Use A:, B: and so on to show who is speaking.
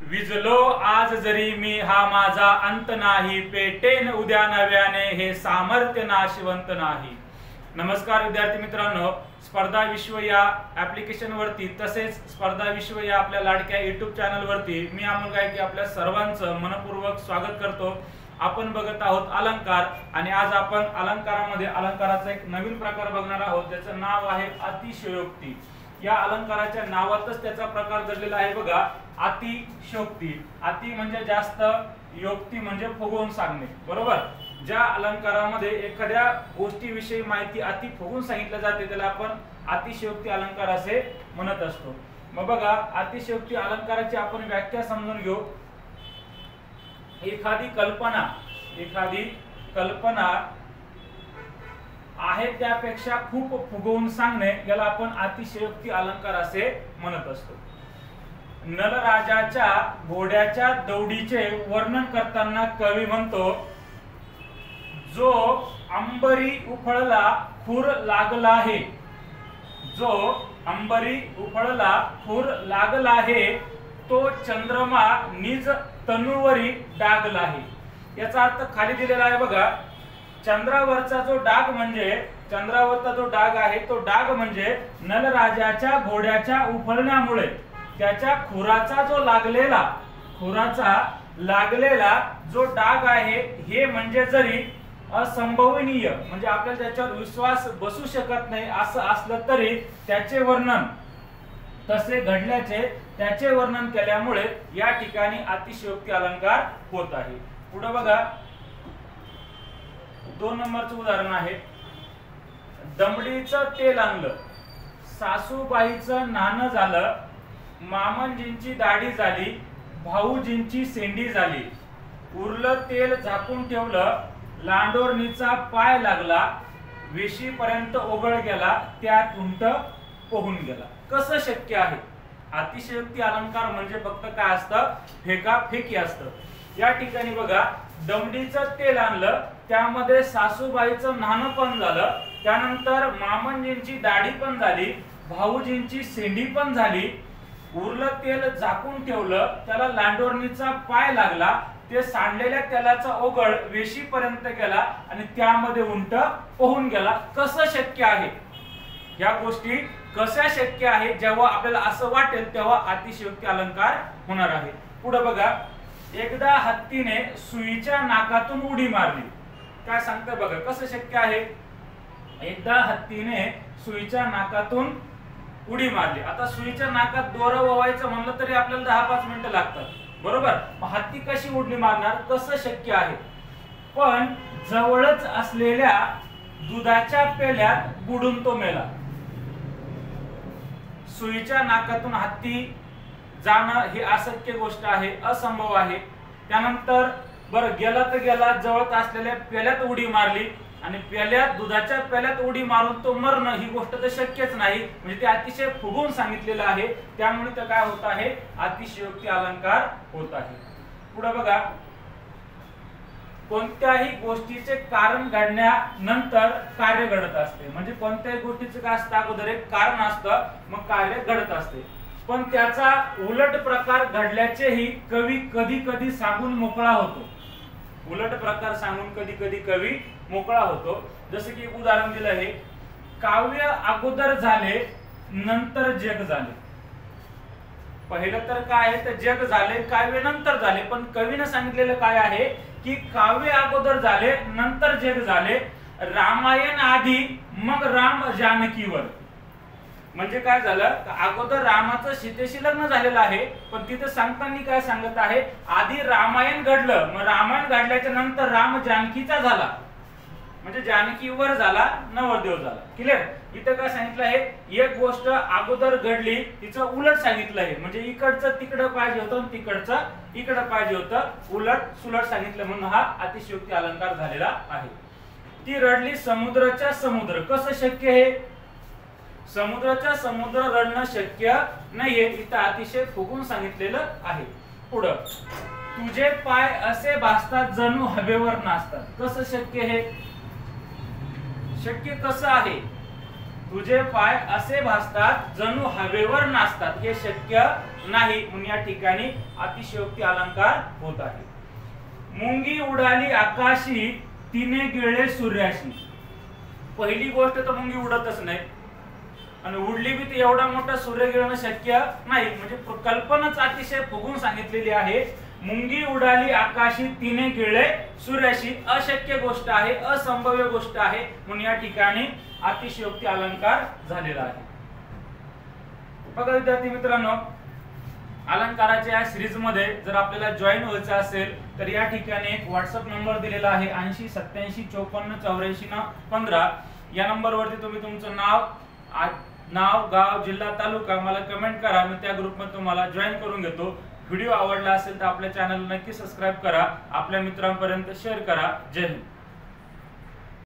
A: विजलो आज जरी मी हा माझा अंत नाही, पेटेन उद्या नव्याने हे सामर्थ्य नाशवंत नाही। नमस्कार विद्यार्थी मित्रांनो, स्पर्धा विश्व या ऍप्लिकेशन वरती तसेच स्पर्धा विश्व या आपल्या लाडक्या YouTube चॅनल वरती मी अमोल गायकी आपल्या सर्वांचं मनपूर्वक स्वागत करतो। आपण बघत आहोत अलंकार आणि आज आपण अलंकारामध्ये अलंकाराचा एक नवीन प्रकार बघणार आहोत, ज्याचं नाव आहे अतिशयोक्ती। या अलंकाराच्या नावातच त्याचा प्रकार दडलेला आहे बघा, अतिशयोक्ती। अति म्हणजे जास्त, योक्ती म्हणजे फुगवून सांगणे, बरोबर। ज्या अलंकारामध्ये एखाद्या गोष्टीविषयी माहिती अति फुगवून सांगितली जाते त्याला आपण अतिशयोक्ती अलंकार असे म्हणत असतो। मग बघा, अतिशयोक्ती अलंकाराची आपण व्याख्या समजून घेऊ। एखादी कल्पना आहे त्यापेक्षा खूप फुगवून सांगणे याला आपण अतिशयोक्ती अलंकार असे म्हणत असतो। नलराजाच्या घोड्याच्या दौडीचे वर्णन करताना कवी म्हणतो, जो अंबरी उफळला खूर लागला आहे, जो अंबरी उफळला खूर लागला आहे, तो चंद्रमा निज तनुवरी डागला आहे। याचा अर्थ खाली दिलेला आहे बघा, चंद्रावरचा जो डाग आहे तो डाग म्हणजे नलराजाच्या घोड्याच्या उफळण्यामुळे त्याच्या खुराचा लागलेला जो डाग आहे हे म्हणजे जरी असंभवनीय म्हणजे आपल्याला त्याच्यावर विश्वास बसू शकत नाही असं असलं तरी त्याचे वर्णन तसे घडल्याचे त्याचे वर्णन केल्यामुळे या ठिकाणी अतिशयोक्ती अलंकार होत आहे। पुढे बघा, 2 नंबरचं उदाहरण आहे, दमडीचं तेल आणलं, सासूबाईचं नाणं झालं, मामंजींची दाढी झाली, भाऊजींची शेंडी झाली, उरलं तेल झाकून ठेवलं, लांडोरणीचा पाय लागला, वेशीपर्यंत ओघळ गेला, त्यात उंट पोहून गेला। कसं शक्य आहे? अतिशयोक्ती अलंकार म्हणजे फक्त काय असतं, फेकाफेकी असतं। या ठिकाणी बघा, दमडीचं तेल आणलं, त्यामध्ये सासूबाईचं नाणं पण झालं, त्यानंतर मामंजींची दाढी पण झाली, भाऊजींची शेंडी पण झाली, उरलं तेल झाकून ठेवलं, त्याला लांडोरणीचा पाय लागला, ते सांडलेल्या तेलाचा ओघळ वेशीपर्यंत गेला आणि त्यामध्ये उंट पोहून गेला। कसं शक्य आहे? या गोष्टी कशा शक्य आहे? जेव्हा आपल्याला असं वाटेल तेव्हा अतिशयोक्ती अलंकार होणार आहे। पुढे बघा, एकदा हत्तीने सुईच्या नाकातून उडी मारली। काय सांगतं बघा, कसं शक्य आहे? एकदा हत्तीने सुईच्या नाकातून उडी मारली। आता सुईच्या नाकात दोरं ओवायचं म्हणलं तरी आपल्याला 10-5 मिनिटं लागतात, बरोबर। हत्ती कशी उडी मारणार? कसं शक्य आहे? पण जवळच असलेल्या दुधाच्या पेल्यात बुडून तो मेला। सुईच्या नाकातून हत्ती जाणं ही अशक्य गोष्ट आहे, असंभव आहे। त्यानंतर बरं, गेला तर गेला, जवळ असलेल्या पेल्यात उडी मारली आणि दुधाच्या पेल्यात उडी मारून तो मरणं ही गोष्ट तर शक्यच नाही, म्हणजे ते अतिशय फुगवून सांगितलेलं आहे, त्यामुळे ते काय होत आहे, अतिशयोक्ती अलंकार होत आहे। पुढे बघा, कोणत्याही गोष्टीचे कारण घडण्यानंतर कार्य घडत असते। म्हणजे कोणत्याही गोष्टीचे काय असतं, अगोदर एक कारण असतं, मग कार्य घडत असते। पण त्याचा उलट प्रकार घडल्याचेही कवी कधी कधी सांगून मोकळा होतो। उलट प्रकार सांगून कधी कधी कवी मोकळा होतो। जसे की उदाहरण दिलं आहे, काव्य अगोदर झाले नंतर जग झाले। पहिलं तर काय आहे, तर जग झाले, काव्य नंतर झाले। पण कवीने सांगितलेलं काय आहे की काव्य अगोदर झाले नंतर जग झाले, रामायण आधी मग राम जानकीवर। म्हणजे काय झालं, अगोदर रामाचं सीतेशी लग्न झालेलं आहे, पण तिथे सांगताना काय सांगत आहे, आधी रामायण घडलं, मग रामायण घडल्याच्या नंतर राम जानकीचा झाला, म्हणजे जानकीवर झाला, नवरदेव झाला। क्लिअर? इथं काय सांगितलं आहे, एक गोष्ट अगोदर घडली तिचं उलट सांगितलं आहे, म्हणजे इकडचं तिकडं पाहिजे होतं, तिकडचं इकडं पाहिजे होतं, उलट सुलट सांगितलं, म्हणून हा अतिशयोक्ती अलंकार झालेला आहे। ती रडली समुद्राच्या समुद्र। कसं शक्य आहे? समुद्राच्या समुद्र रडणं शक्य नाहीये, इथं अतिशय फुगून सांगितलेलं आहे। पुढं, तुझे पाय असे भासतात जणू हवेवर नाचतात। कसं शक्य आहे? शक्य कसं आहे? तुझे पाय असे भासतात जणू हवेवर नाचतात, हे शक्य नाही म्हणून या ठिकाणी अतिशयोक्ती अलंकार होत आहे. मुंगी उडाली आकाशी तिने गिळले सूर्याशी. पहिली गोष्ट तर मुंगी उडतच नाही आणि उडली बी ती एवढा मोठा सूर्य गिळणं शक्य नाही, म्हणजे कल्पनाच अतिशय फुगून सांगितलेली आहे. मुंगी उडाली आकाशी तिने गिळले सूर्याशी, अशक्य गोष्ट आहे, असंभव्य गोष्ट आहे म्हणून या ठिकाणी अतिशयोक्ती अलंकार झालेला आहे. बघा विद्यार्थी मित्रांनो, अलंकाराच्या या सिरीज मध्ये जर आपल्याला जॉईन व्हायचं असेल तर या ठिकाणी एक व्हॉट्सअप नंबर दिलेला आहे 8087545415. या नंबरवरती तुम्ही तुमचं नाव, गाव, जिल्हा, तालुका मला कमेंट करा. मी त्या ग्रुपमध्ये तुम्हाला जॉईन करून घेतो. व्हिडिओ आवडला असेल तर आपल्या चॅनलला नक्की सबस्क्राईब करा, आपल्या मित्रांपर्यंत शेअर करा. जय हिंद.